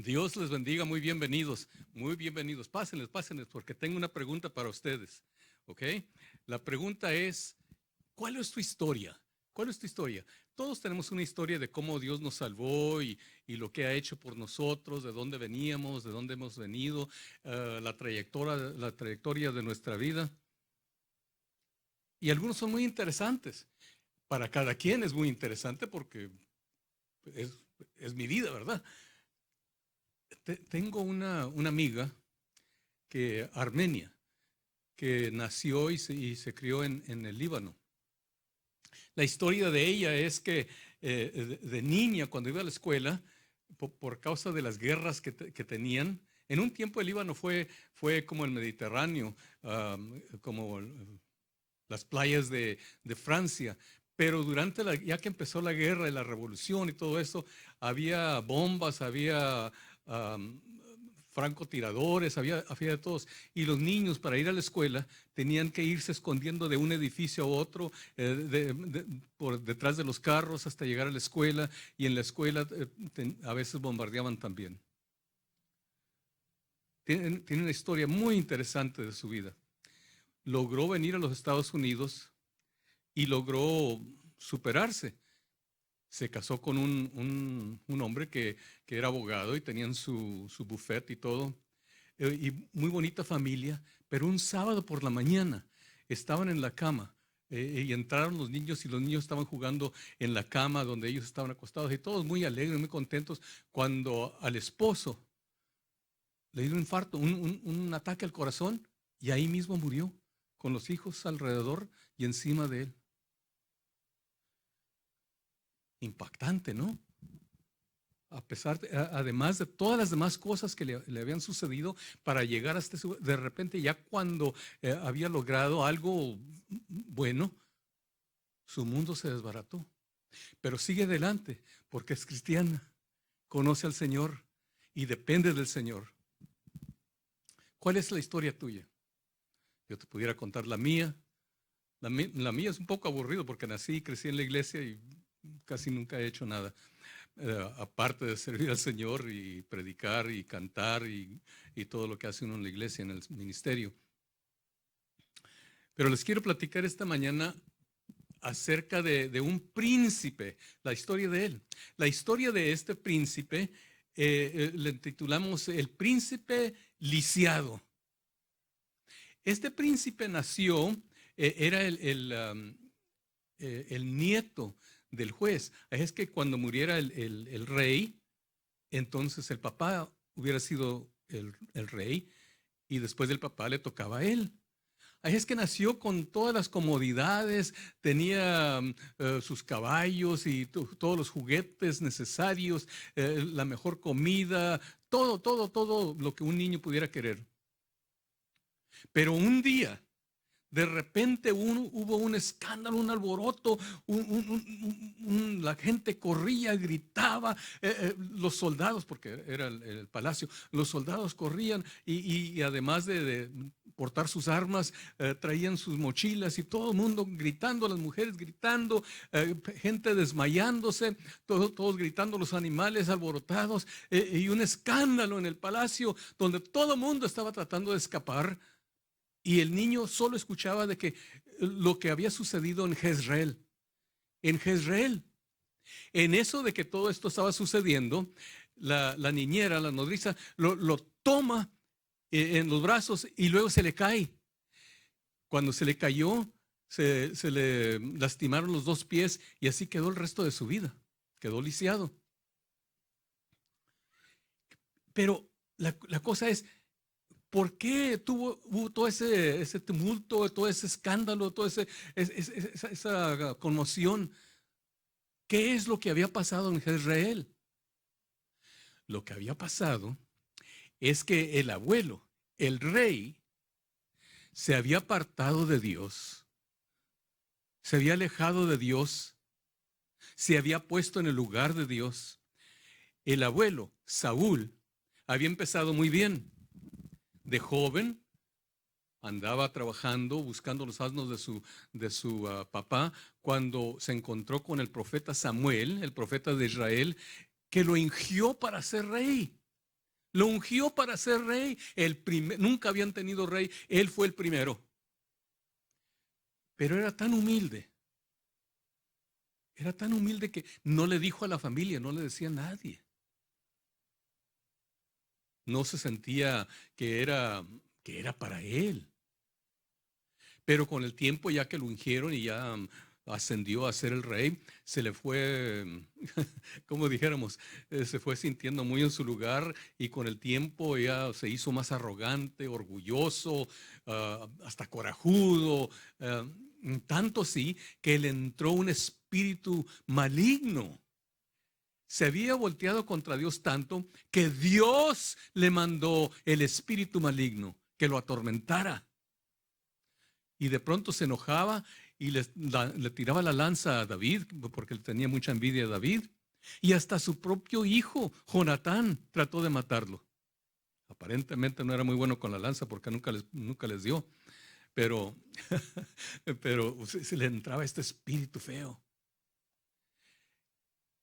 Dios les bendiga, muy bienvenidos, muy bienvenidos. Pásenles, pásenles, porque tengo una pregunta para ustedes, ¿ok? La pregunta es, ¿cuál es tu historia? ¿Cuál es tu historia? Todos tenemos una historia de cómo Dios nos salvó y lo que ha hecho por nosotros, de dónde veníamos, de dónde hemos venido, la trayectoria de nuestra vida. Y algunos son muy interesantes. Para cada quien es muy interesante porque es, es mi vida, ¿verdad? Tengo una amiga armenia, que nació y se crió en el Líbano. La historia de ella es que de niña, cuando iba a la escuela, por causa de las guerras que tenían, en un tiempo el Líbano fue como el Mediterráneo, como las playas de Francia. Pero ya que empezó la guerra y la revolución y todo eso, había bombas, había um, francotiradores, había de todos. Y los niños, para ir a la escuela, tenían que irse escondiendo de un edificio a otro, por detrás de los carros hasta llegar a la escuela. Y en la escuela a veces bombardeaban también. Tiene una historia muy interesante de su vida. Logró venir a los Estados Unidos y logró superarse. Se casó con un hombre que era abogado y tenían su buffet y todo. Y muy bonita familia, pero un sábado por la mañana estaban en la cama y entraron los niños y los niños estaban jugando en la cama donde ellos estaban acostados y todos muy alegres, muy contentos, cuando al esposo le dio un infarto, un ataque al corazón, y ahí mismo murió, con los hijos alrededor y encima de él. Impactante, ¿no? Además de todas las demás cosas que le habían sucedido para llegar hasta de repente, ya cuando había logrado algo bueno, su mundo se desbarató. Pero sigue adelante porque es cristiana, conoce al Señor y depende del Señor. ¿Cuál es la historia tuya? Yo te pudiera contar la mía. La mía es un poco aburrido porque nací y crecí en la iglesia y casi nunca he hecho nada. Aparte de servir al Señor y predicar y cantar y todo lo que hace uno en la iglesia, en el ministerio. Pero les quiero platicar esta mañana acerca de un príncipe, la historia de él. La historia de este príncipe le titulamos El Príncipe Lisiado. Este príncipe nació, era el nieto del juez. Es que cuando muriera el rey, entonces el papá hubiera sido el rey y después del papá le tocaba a él. Es que nació con todas las comodidades, tenía sus caballos y todos los juguetes necesarios, la mejor comida, todo lo que un niño pudiera querer. Pero un día, de repente hubo un escándalo, un alboroto, la gente corría, gritaba, los soldados, porque era el palacio, los soldados corrían y además de portar sus armas, traían sus mochilas y todo el mundo gritando, las mujeres gritando, gente desmayándose, todos gritando, los animales alborotados, y un escándalo en el palacio donde todo el mundo estaba tratando de escapar. Y el niño solo escuchaba de que lo que había sucedido en Jezreel. En Jezreel. En eso de que todo esto estaba sucediendo, la niñera, la nodriza, lo toma en los brazos y luego se le cae. Cuando se le cayó, se le lastimaron los dos pies y así quedó el resto de su vida. Quedó lisiado. Pero la cosa es, ¿por qué hubo todo ese tumulto, todo ese escándalo, esa conmoción? ¿Qué es lo que había pasado en Jezreel? Lo que había pasado es que el abuelo, el rey, se había apartado de Dios, se había alejado de Dios, se había puesto en el lugar de Dios. El abuelo, Saúl, había empezado muy bien. De joven, andaba trabajando, buscando los asnos de su papá, cuando se encontró con el profeta Samuel, el profeta de Israel, que lo ungió para ser rey. Lo ungió para ser rey. Nunca habían tenido rey. Él fue el primero. Pero era tan humilde. Era tan humilde que no le dijo a la familia, no le decía a nadie. No se sentía que era para él. Pero con el tiempo, ya que lo ungieron y ya ascendió a ser el rey, se le fue, como dijéramos, se fue sintiendo muy en su lugar y con el tiempo ya se hizo más arrogante, orgulloso, hasta corajudo, tanto así que le entró un espíritu maligno. Se había volteado contra Dios tanto que Dios le mandó el espíritu maligno que lo atormentara. Y de pronto se enojaba y le tiraba la lanza a David, porque él tenía mucha envidia a David. Y hasta su propio hijo, Jonatán, trató de matarlo. Aparentemente no era muy bueno con la lanza porque nunca les dio. Pero, pero se le entraba este espíritu feo.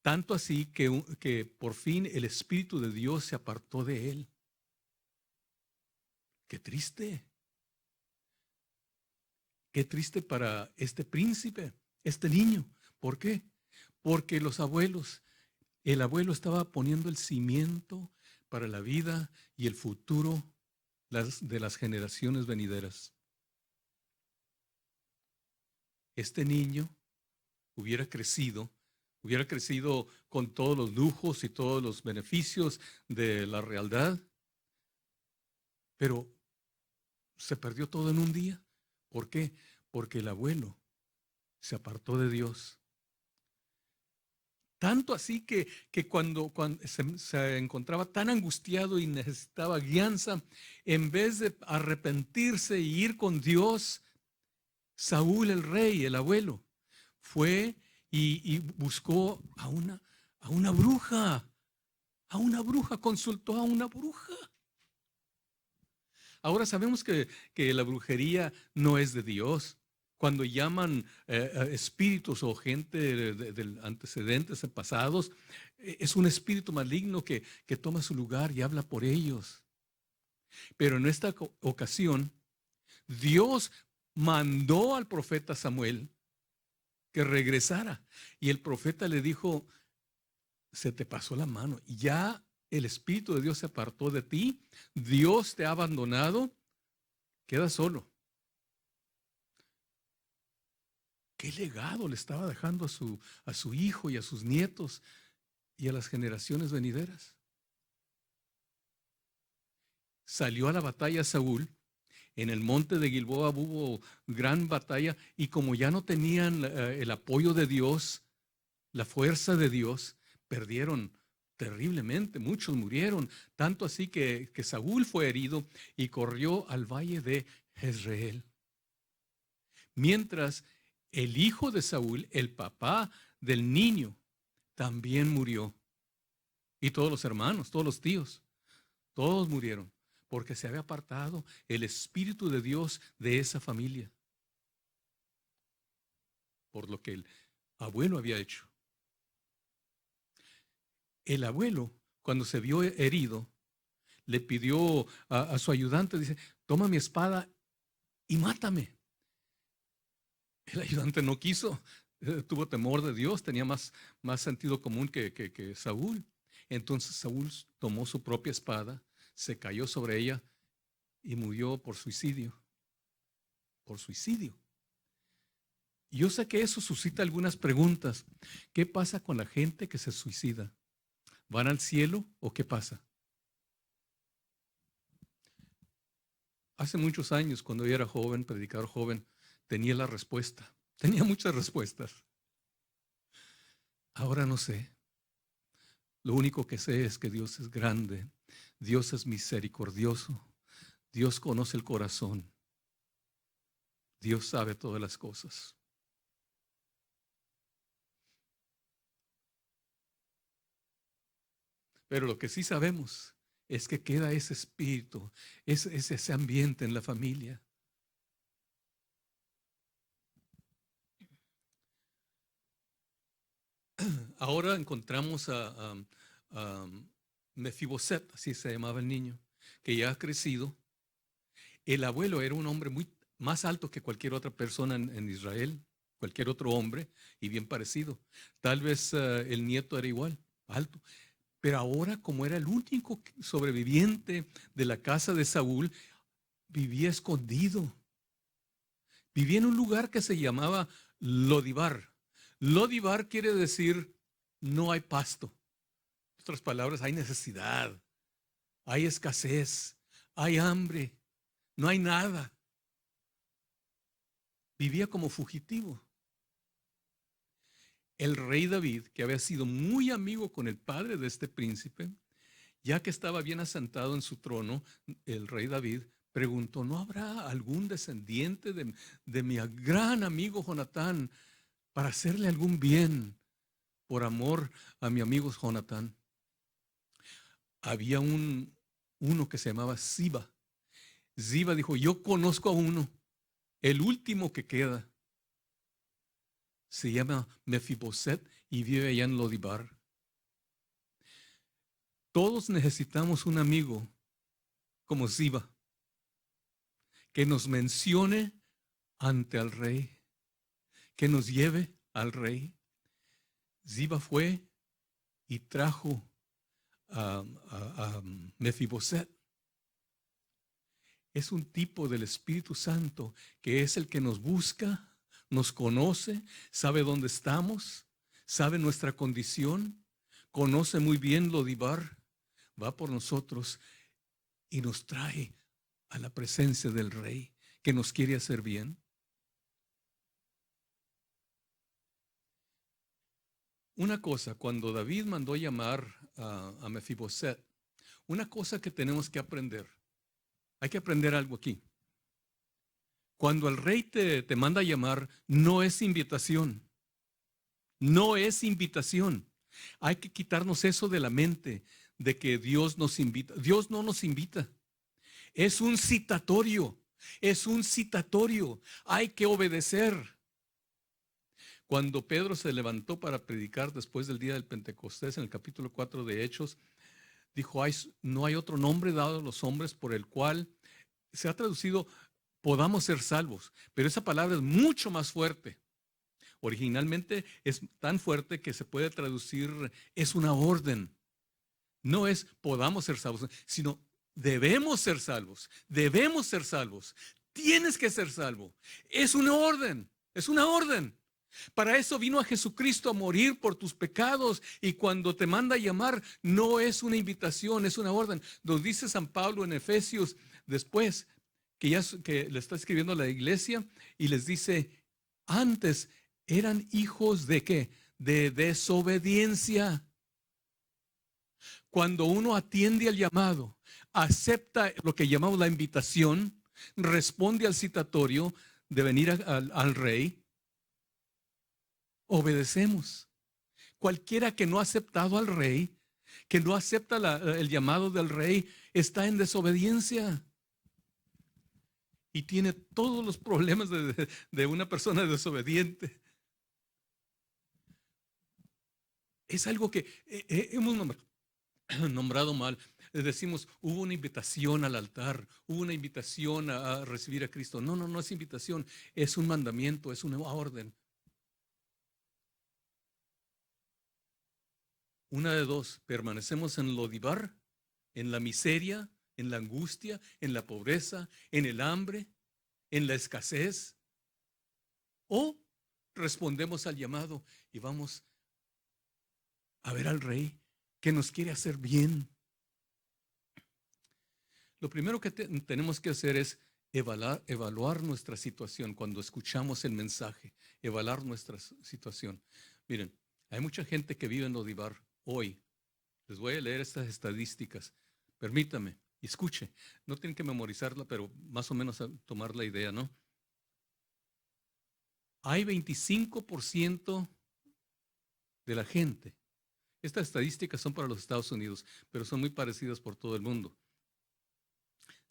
Tanto así que por fin el espíritu de Dios se apartó de él. Qué triste. Qué triste para este príncipe, este niño. ¿Por qué? Porque el abuelo estaba poniendo el cimiento para la vida y el futuro de las generaciones venideras. Este niño hubiera crecido con todos los lujos y todos los beneficios de la realidad, pero se perdió todo en un día. ¿Por qué? Porque el abuelo se apartó de Dios. Tanto así que cuando se encontraba tan angustiado y necesitaba guianza, en vez de arrepentirse y ir con Dios, Saúl el rey, el abuelo, fue y buscó a una bruja, consultó a una bruja. Ahora sabemos que la brujería no es de Dios. Cuando llaman espíritus o gente de antecedentes pasados, es un espíritu maligno que toma su lugar y habla por ellos. Pero en esta ocasión, Dios mandó al profeta Samuel que regresara. Y el profeta le dijo, se te pasó la mano. Ya el Espíritu de Dios se apartó de ti. Dios te ha abandonado. Queda solo. ¿Qué legado le estaba dejando a su hijo y a sus nietos y a las generaciones venideras? Salió a la batalla Saúl. En el monte de Gilboa hubo gran batalla y como ya no tenían el apoyo de Dios, la fuerza de Dios, perdieron terriblemente. Muchos murieron, tanto así que Saúl fue herido y corrió al valle de Jezreel. Mientras el hijo de Saúl, el papá del niño, también murió. Y todos los hermanos, todos los tíos, todos murieron porque se había apartado el Espíritu de Dios de esa familia por lo que el abuelo había hecho. El abuelo, cuando se vio herido, le pidió a su ayudante, dice, toma mi espada y mátame. El ayudante no quiso, tuvo temor de Dios, tenía más sentido común que Saúl. Entonces Saúl tomó su propia espada, se cayó sobre ella y murió por suicidio. Por suicidio. Yo sé que eso suscita algunas preguntas. ¿Qué pasa con la gente que se suicida? ¿Van al cielo o qué pasa? Hace muchos años, cuando yo era joven, predicador joven, tenía la respuesta. Tenía muchas respuestas. Ahora no sé. Lo único que sé es que Dios es grande, Dios es misericordioso, Dios conoce el corazón, Dios sabe todas las cosas. Pero lo que sí sabemos es que queda ese espíritu, ese ambiente en la familia. Ahora encontramos a Mefiboset, así se llamaba el niño, que ya ha crecido. El abuelo era un hombre más alto que cualquier otra persona en Israel, cualquier otro hombre, y bien parecido. Tal vez el nieto era igual, alto. Pero ahora, como era el único sobreviviente de la casa de Saúl, vivía escondido. Vivía en un lugar que se llamaba Lodibar. Lodibar quiere decir no hay pasto. En otras palabras, hay necesidad, hay escasez, hay hambre, no hay nada. Vivía como fugitivo. El rey David, que había sido muy amigo con el padre de este príncipe, ya que estaba bien asentado en su trono, el rey David preguntó, ¿no habrá algún descendiente de mi gran amigo Jonatán para hacerle algún bien por amor a mi amigo Jonatán? Había uno que se llamaba Ziba. Ziba dijo, yo conozco a uno, el último que queda. Se llama Mefiboset y vive allá en Lodibar. Todos necesitamos un amigo como Ziba, que nos mencione ante el rey, que nos lleve al rey. Ziba fue y trajo a Mefiboset. Es un tipo del Espíritu Santo que es el que nos busca, nos conoce, sabe dónde estamos, sabe nuestra condición, conoce muy bien Lodibar, va por nosotros y nos trae a la presencia del Rey que nos quiere hacer bien. Una cosa, cuando David mandó llamar a Mefiboset, una cosa que tenemos que aprender, hay que aprender algo aquí. Cuando el rey te manda a llamar, no es invitación. No es invitación. Hay que quitarnos eso de la mente, de que Dios nos invita. Dios no nos invita. Es un citatorio. Es un citatorio. Hay que obedecer. Cuando Pedro se levantó para predicar después del día del Pentecostés, en el capítulo 4 de Hechos, dijo, no hay otro nombre dado a los hombres por el cual se ha traducido podamos ser salvos. Pero esa palabra es mucho más fuerte. Originalmente es tan fuerte que se puede traducir, es una orden. No es podamos ser salvos, sino debemos ser salvos. Debemos ser salvos. Tienes que ser salvo. Es una orden. Es una orden. Para eso vino a Jesucristo a morir por tus pecados, y cuando te manda a llamar no es una invitación, es una orden. Nos dice San Pablo en Efesios después que le está escribiendo a la iglesia y les dice, antes eran hijos de ¿qué? De desobediencia. Cuando uno atiende al llamado, acepta lo que llamamos la invitación, responde al citatorio de venir al rey, obedecemos. Cualquiera que no ha aceptado al rey, que no acepta el llamado del rey, está en desobediencia. Y tiene todos los problemas de una persona desobediente. Es algo que hemos nombrado mal. Decimos, hubo una invitación al altar, hubo una invitación a recibir a Cristo. No, no es invitación, es un mandamiento, es una orden. Una de dos, permanecemos en Lodibar, en la miseria, en la angustia, en la pobreza, en el hambre, en la escasez, o respondemos al llamado y vamos a ver al Rey que nos quiere hacer bien. Lo primero que tenemos que hacer es evaluar nuestra situación cuando escuchamos el mensaje, evaluar nuestra situación. Miren, hay mucha gente que vive en Lodibar hoy. Les voy a leer estas estadísticas. Permítame, escuche. No tienen que memorizarla, pero más o menos a tomar la idea, ¿no? Hay 25% de la gente. Estas estadísticas son para los Estados Unidos, pero son muy parecidas por todo el mundo.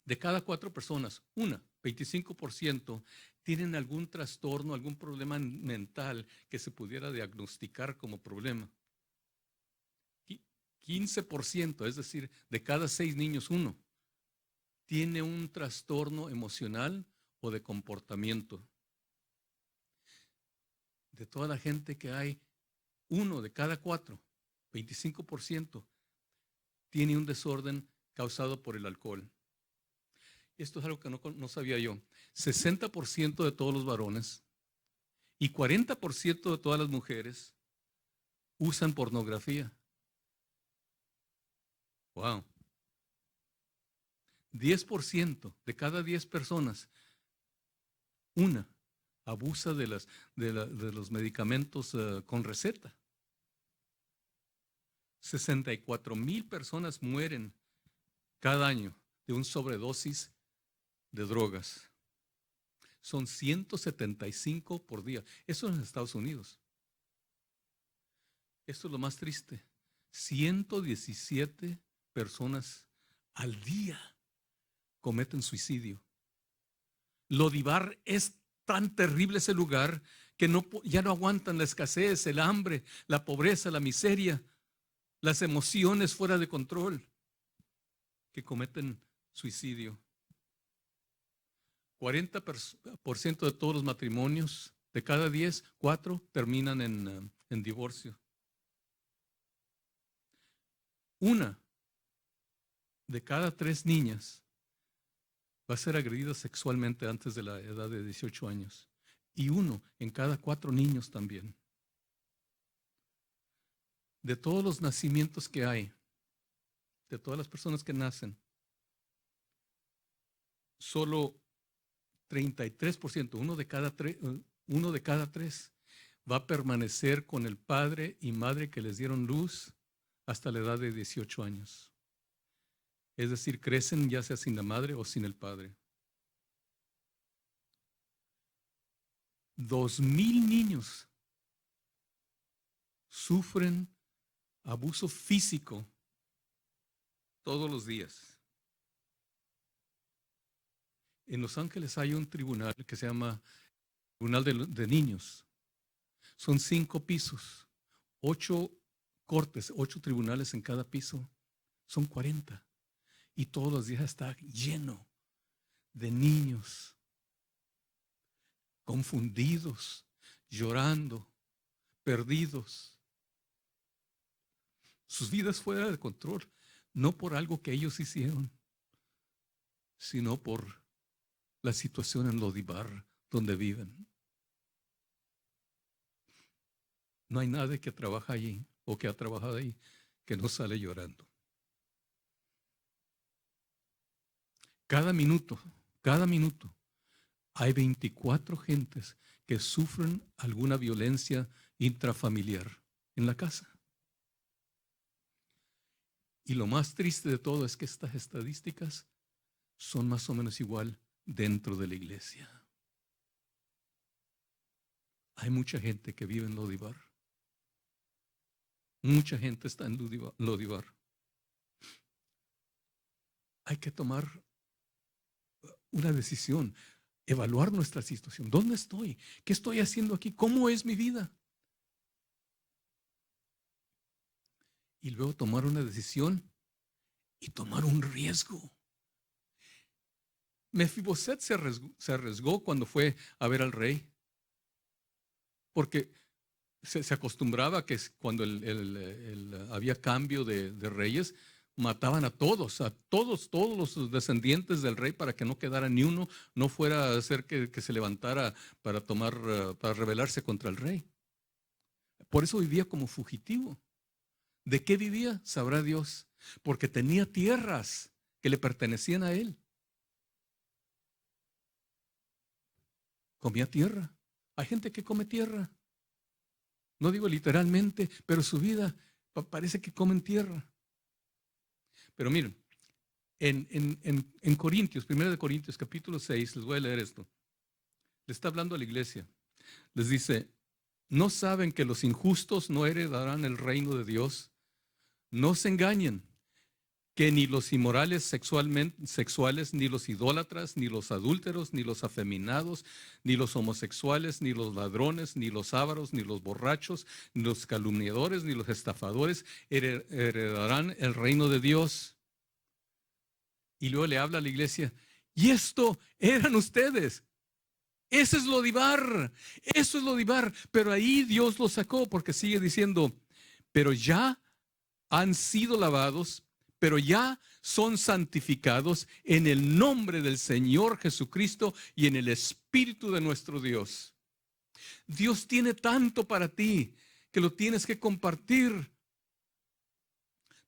De cada 4 personas, 25%, tienen algún trastorno, algún problema mental que se pudiera diagnosticar como problema. 15%, es decir, de cada 6 niños, uno, tiene un trastorno emocional o de comportamiento. De toda la gente que hay, uno de cada 4, 25%, tiene un desorden causado por el alcohol. Esto es algo que no sabía yo. 60% de todos los varones y 40% de todas las mujeres usan pornografía. Wow. 10% de cada 10 personas, una abusa de los medicamentos con receta. 64,000 personas mueren cada año de una sobredosis de drogas. Son 175 por día. Eso en Estados Unidos. Esto es lo más triste. 117 personas al día cometen suicidio. Lodibar es tan terrible ese lugar que ya no aguantan la escasez, el hambre, la pobreza, la miseria, las emociones fuera de control, que cometen suicidio. 40% de todos los matrimonios, de cada 10, 4 terminan en divorcio. Una de cada 3 niñas va a ser agredida sexualmente antes de la edad de 18 años. Y uno en cada 4 niños también. De todos los nacimientos que hay, de todas las personas que nacen, solo 33%, uno de cada 3, va a permanecer con el padre y madre que les dieron luz hasta la edad de 18 años. Es decir, crecen ya sea sin la madre o sin el padre. 2,000 niños sufren abuso físico todos los días. En Los Ángeles hay un tribunal que se llama Tribunal de Niños. Son 5 pisos, 8 cortes, 8 tribunales en cada piso. Son 40. Y todos los días está lleno de niños confundidos, llorando, perdidos. Sus vidas fuera de control, no por algo que ellos hicieron, sino por la situación en Lodibar donde viven. No hay nadie que trabaja allí o que ha trabajado ahí que no sale llorando. Cada minuto, hay 24 gentes que sufren alguna violencia intrafamiliar en la casa. Y lo más triste de todo es que estas estadísticas son más o menos igual dentro de la iglesia. Hay mucha gente que vive en Lodibar. Mucha gente está en Lodibar. Hay que tomar una decisión, evaluar nuestra situación. ¿Dónde estoy? ¿Qué estoy haciendo aquí? ¿Cómo es mi vida? Y luego tomar una decisión y tomar un riesgo. Mefiboset se arriesgó cuando fue a ver al rey, porque se acostumbraba que cuando había cambio de reyes, mataban a todos los descendientes del rey para que no quedara ni uno, no fuera a hacer que se levantara para rebelarse contra el rey. Por eso vivía como fugitivo. ¿De qué vivía? Sabrá Dios. Porque tenía tierras que le pertenecían a él. Comía tierra. Hay gente que come tierra. No digo literalmente, pero su vida parece que comen tierra. Pero miren, en Corintios, 1 de Corintios, capítulo 6, les voy a leer esto. Le está hablando a la iglesia. Les dice, ¿no saben que los injustos no heredarán el reino de Dios? No se engañen. que ni los inmorales sexuales, ni los idólatras, ni los adúlteros, ni los afeminados, ni los homosexuales, ni los ladrones, ni los ávaros, ni los borrachos, ni los calumniadores, ni los estafadores heredarán el reino de Dios. Y luego le habla a la iglesia, y esto eran ustedes. Ese es Lodibar, eso es Lodibar. Pero ahí Dios lo sacó porque sigue diciendo, pero ya han sido lavados, pero ya son santificados en el nombre del Señor Jesucristo y en el Espíritu de nuestro Dios. Dios tiene tanto para ti que lo tienes que compartir.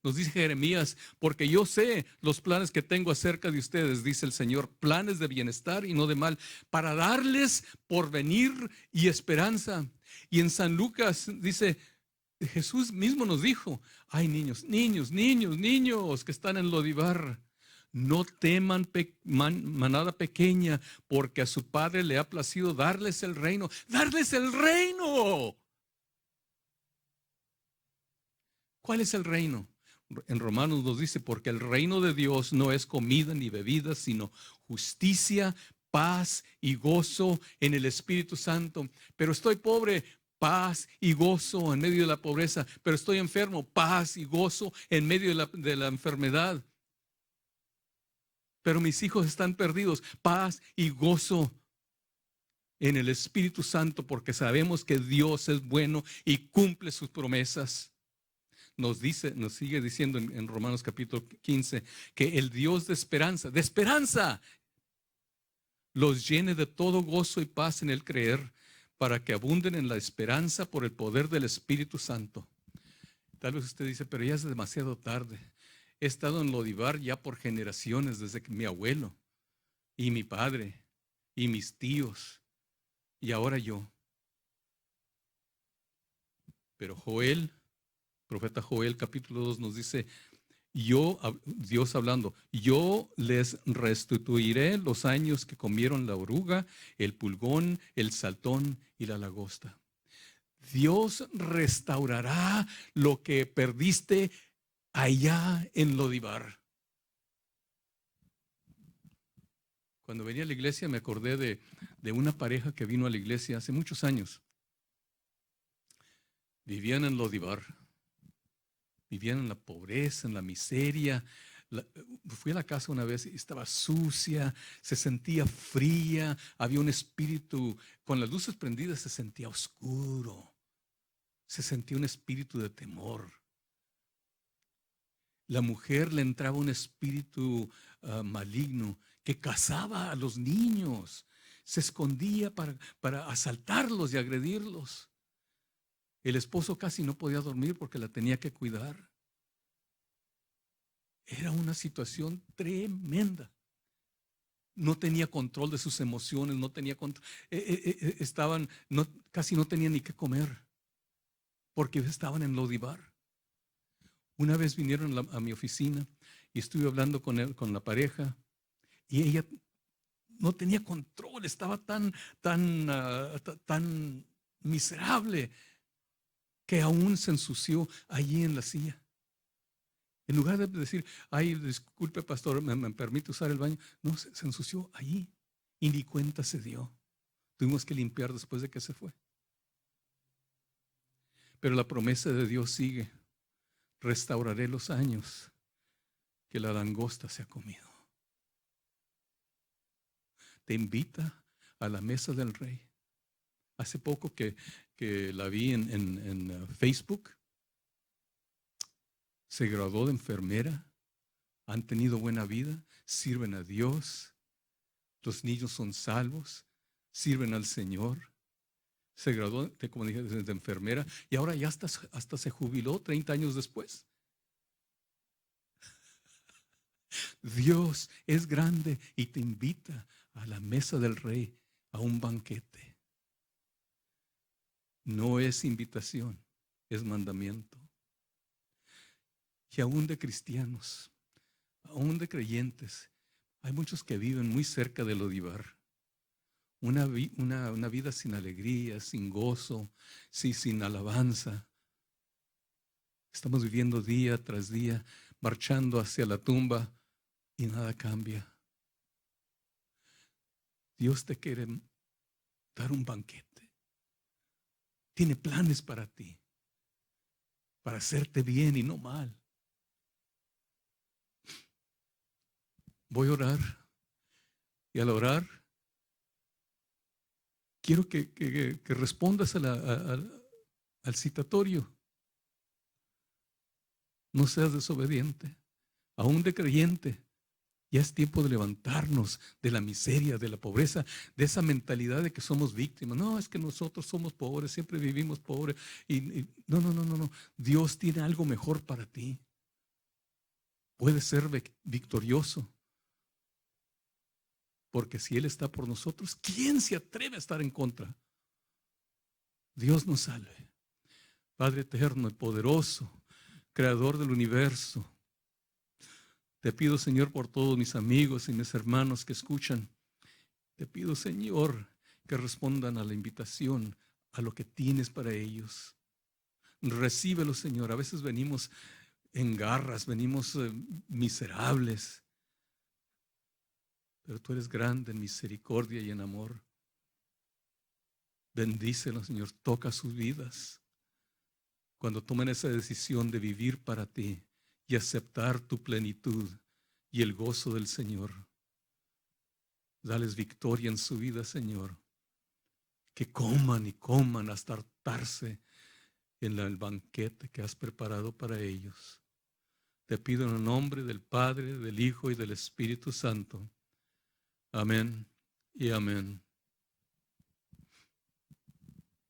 Nos dice Jeremías, porque yo sé los planes que tengo acerca de ustedes, dice el Señor, planes de bienestar y no de mal, para darles porvenir y esperanza. Y en San Lucas dice, Jesús mismo nos dijo, ay niños que están en Lodibar, no teman manada pequeña, porque a su Padre le ha placido darles el reino. ¡Darles el reino! ¿Cuál es el reino? En Romanos nos dice, porque el reino de Dios no es comida ni bebida, sino justicia, paz y gozo en el Espíritu Santo. Pero estoy pobre, paz y gozo en medio de la pobreza. Pero estoy enfermo, paz y gozo en medio de la enfermedad. Pero mis hijos están perdidos, paz y gozo en el Espíritu Santo, porque sabemos que Dios es bueno y cumple sus promesas. Nos sigue diciendo en Romanos capítulo 15, que el Dios de esperanza, los llene de todo gozo y paz en el creer, para que abunden en la esperanza por el poder del Espíritu Santo. Tal vez usted dice, pero ya es demasiado tarde. He estado en Lodibar ya por generaciones, desde que mi abuelo y mi padre y mis tíos, y ahora yo. Pero profeta Joel capítulo 2 nos dice, Dios hablando, yo les restituiré los años que comieron la oruga, el pulgón, el saltón y la lagosta. Dios restaurará lo que perdiste allá en Lodibar. Cuando venía a la iglesia me acordé de una pareja que vino a la iglesia hace muchos años. Vivían en Lodibar. Vivían en la pobreza, en la miseria. Fui a la casa una vez y estaba sucia, se sentía fría, había un espíritu, con las luces prendidas se sentía oscuro, se sentía un espíritu de temor. La mujer le entraba un espíritu maligno que cazaba a los niños, se escondía para asaltarlos y agredirlos. El esposo casi no podía dormir porque la tenía que cuidar. Era una situación tremenda. No tenía control de sus emociones, no tenía control. Casi no tenían ni qué comer porque estaban en Lodibar. Una vez vinieron a mi oficina y estuve hablando con la pareja y ella no tenía control, estaba tan miserable que aún se ensució allí en la silla. En lugar de decir, ay, disculpe pastor, ¿me permite usar el baño? No, se ensució allí y ni cuenta se dio. Tuvimos que limpiar después de que se fue. Pero la promesa de Dios sigue. Restauraré los años que la langosta se ha comido. Te invita a la mesa del rey. Hace poco que la vi en Facebook, se graduó de enfermera, han tenido buena vida, sirven a Dios, los niños son salvos, sirven al Señor. Se graduó, como dije, de enfermera y ahora ya hasta se jubiló 30 años después. Dios es grande y te invita a la mesa del rey, a un banquete. No es invitación, es mandamiento. Y aún de cristianos, aún de creyentes, hay muchos que viven muy cerca de Lodibar. Una vida sin alegría, sin gozo, sin alabanza. Estamos viviendo día tras día marchando hacia la tumba y nada cambia. Dios te quiere dar un banquete. Tiene planes para ti, para hacerte bien y no mal. Voy a orar, y al orar quiero que respondas al citatorio. No seas desobediente, aún de creyente. Ya es tiempo de levantarnos de la miseria, de la pobreza, de esa mentalidad de que somos víctimas. No, es que nosotros somos pobres, siempre vivimos pobres. No. Dios tiene algo mejor para ti. Puedes ser victorioso. Porque si Él está por nosotros, ¿quién se atreve a estar en contra? Dios nos salve. Padre eterno y poderoso, Creador del universo, te pido, Señor, por todos mis amigos y mis hermanos que escuchan. Te pido, Señor, que respondan a la invitación, a lo que tienes para ellos. Recíbelo, Señor. A veces venimos en garras, venimos miserables. Pero tú eres grande en misericordia y en amor. Bendícelo, Señor. Toca sus vidas. Cuando tomen esa decisión de vivir para ti y aceptar tu plenitud y el gozo del Señor, dales victoria en su vida, Señor. Que coman y coman hasta hartarse en el banquete que has preparado para ellos. Te pido en el nombre del Padre, del Hijo y del Espíritu Santo. Amén y amén.